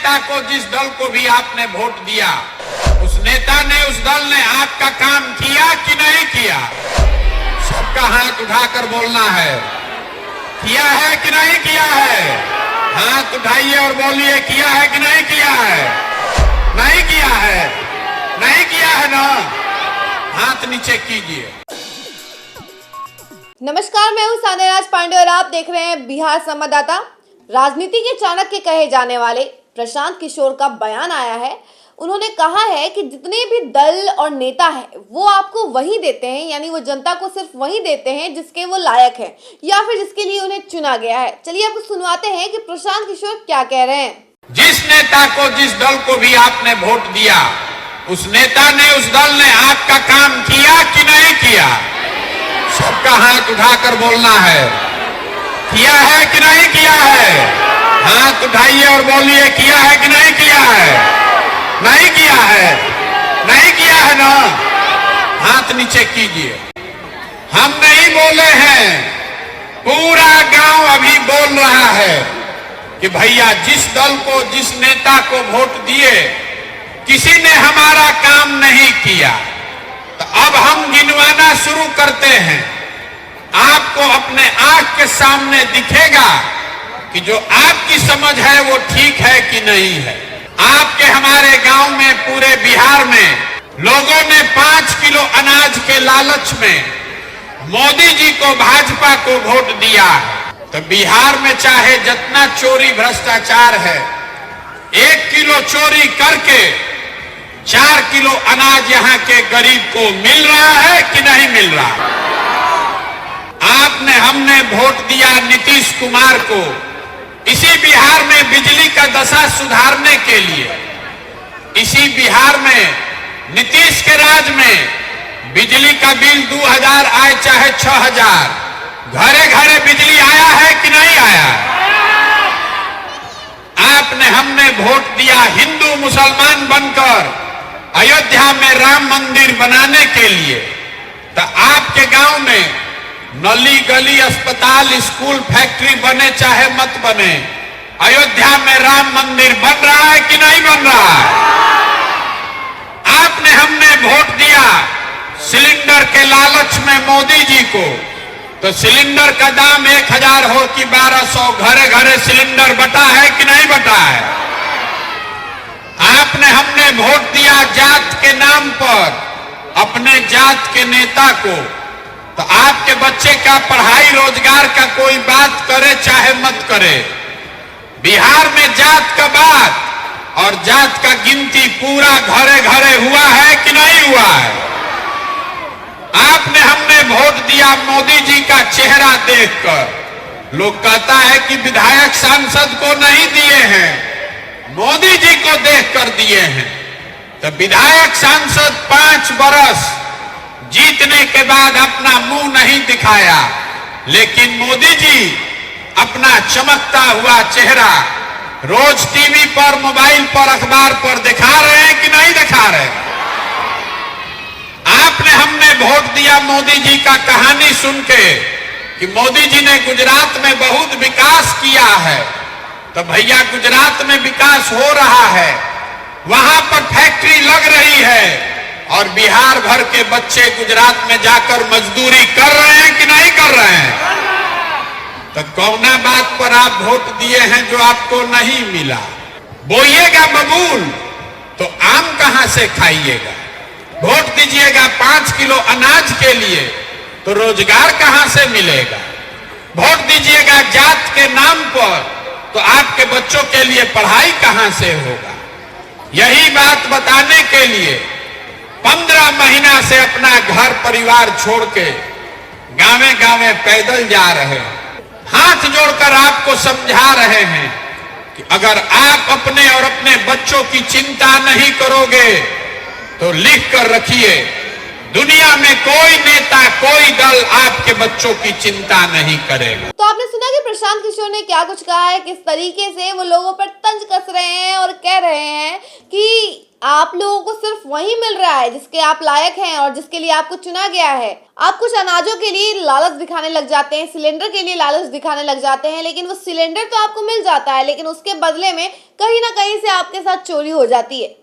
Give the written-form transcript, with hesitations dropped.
नेता को, जिस दल को भी आपने वोट दिया, उस नेता ने, उस दल ने आपका काम किया कि नहीं किया? सबका हाथ उठाकर बोलना है, किया है कि नहीं किया है? हाथ उठाइए और बोलिए, किया है कि नहीं किया है? नहीं किया है, नहीं किया है ना? हाथ नीचे कीजिए। नमस्कार, मैं हूं सान्याराज पांडे और आप देख रहे हैं बिहार संवाददाता। राजनीति के चाणक्य कहे जाने वाले प्रशांत किशोर का बयान आया है। उन्होंने कहा है कि जितने भी दल और नेता हैं वो आपको वही देते हैं, यानी वो जनता को सिर्फ वही देते हैं जिसके वो लायक हैं या फिर जिसके लिए उन्हें चुना गया है। चलिए आपको सुनवाते हैं कि प्रशांत किशोर क्या कह रहे हैं। जिस नेता को, जिस दल को भी आपने वोट दिया, उस नेता ने, उस दल ने आपका काम किया कि नहीं किया? सबका हाथ उठाकर बोलना है, किया है कि नहीं किया है? हाथ उठाइए और बोलिए, किया है कि नहीं किया है? नहीं किया है, नहीं किया है ना? हाथ नीचे कीजिए। हम नहीं बोले हैं, पूरा गांव अभी बोल रहा है कि भैया जिस दल को, जिस नेता को वोट दिए, किसी ने हमारा काम नहीं किया। तो अब हम गिनवाना शुरू करते हैं। आपको अपने आंख के सामने दिखेगा कि जो आपकी समझ है वो ठीक है कि नहीं है। आपके, हमारे गांव में, पूरे बिहार में लोगों ने 5 किलो अनाज के लालच में मोदी जी को, भाजपा को वोट दिया। तो बिहार में चाहे जितना चोरी भ्रष्टाचार है, 1 किलो चोरी करके 4 किलो अनाज यहाँ के गरीब को मिल रहा है कि नहीं मिल रहा? आपने, हमने वोट दिया नीतीश कुमार को इसी बिहार में बिजली का दशा सुधारने के लिए। इसी बिहार में नीतीश के राज में बिजली का बिल 2000 आए चाहे 6000, घरे घरे बिजली आया है कि नहीं आया? आपने, हमने वोट दिया हिंदू मुसलमान बनकर अयोध्या में राम मंदिर बनाने के लिए। तो आपके गांव में नली गली, अस्पताल, स्कूल, फैक्ट्री बने चाहे मत बने, अयोध्या में राम मंदिर बन रहा है कि नहीं बन रहा है? आपने, हमने वोट दिया सिलेंडर के लालच में मोदी जी को। तो सिलेंडर का दाम 1000 हो कि 1200, घरे घरे सिलेंडर बटा है कि नहीं बटा है? आपने, हमने वोट दिया जात के नाम पर अपने जात के नेता को। तो आपके बच्चे का पढ़ाई रोजगार का कोई बात करे चाहे मत करे, बिहार में जात का बात और जात का गिनती पूरा घरे घरे हुआ है कि नहीं हुआ है? आपने, हमने वोट दिया मोदी जी का चेहरा देखकर। लोग कहता है कि विधायक सांसद को नहीं दिए हैं, मोदी जी को देखकर दिए हैं। तो विधायक सांसद 5 बरस जीतने के बाद अपना मुंह नहीं दिखाया, लेकिन मोदी जी अपना चमकता हुआ चेहरा रोज टीवी पर, मोबाइल पर, अखबार पर दिखा रहे हैं कि नहीं दिखा रहे? आपने, हमने वोट दिया मोदी जी का कहानी सुन के कि मोदी जी ने गुजरात में बहुत विकास किया है। तो भैया गुजरात में विकास हो रहा है, वहां पर फैक्ट्री लग रही है और बिहार भर के बच्चे गुजरात में जाकर मजदूरी कर रहे हैं कि नहीं कर रहे हैं? तो कौना बात पर आप वोट दिए हैं जो आपको नहीं मिला? बोइएगा बबूल तो आम कहां से खाइएगा? वोट दीजिएगा 5 किलो अनाज के लिए तो रोजगार कहां से मिलेगा? वोट दीजिएगा जात के नाम पर तो आपके बच्चों के लिए पढ़ाई कहां से होगा? यही बात बताने के लिए 15 महीना से अपना घर परिवार छोड़ के गांवे गांवे पैदल जा रहे हैं। हाथ जोड़कर आपको समझा रहे हैं कि अगर आप अपने और अपने बच्चों की चिंता नहीं करोगे तो लिख कर रखिए, दुनिया में कोई नेता, कोई दल आपके बच्चों की चिंता नहीं करेगा। तो आपने सुना कि प्रशांत किशोर ने क्या कुछ कहा है, किस तरीके से वो लोगों पर तंज कस रहे हैं और कह रहे हैं कि आप लोगों को सिर्फ वही मिल रहा है जिसके आप लायक हैं और जिसके लिए आपको चुना गया है। आप कुछ अनाजों के लिए लालच दिखाने लग जाते हैं, सिलेंडर के लिए लालच दिखाने लग जाते हैं, लेकिन वो सिलेंडर तो आपको मिल जाता है, लेकिन उसके बदले में कहीं ना कहीं से आपके साथ चोरी हो जाती है।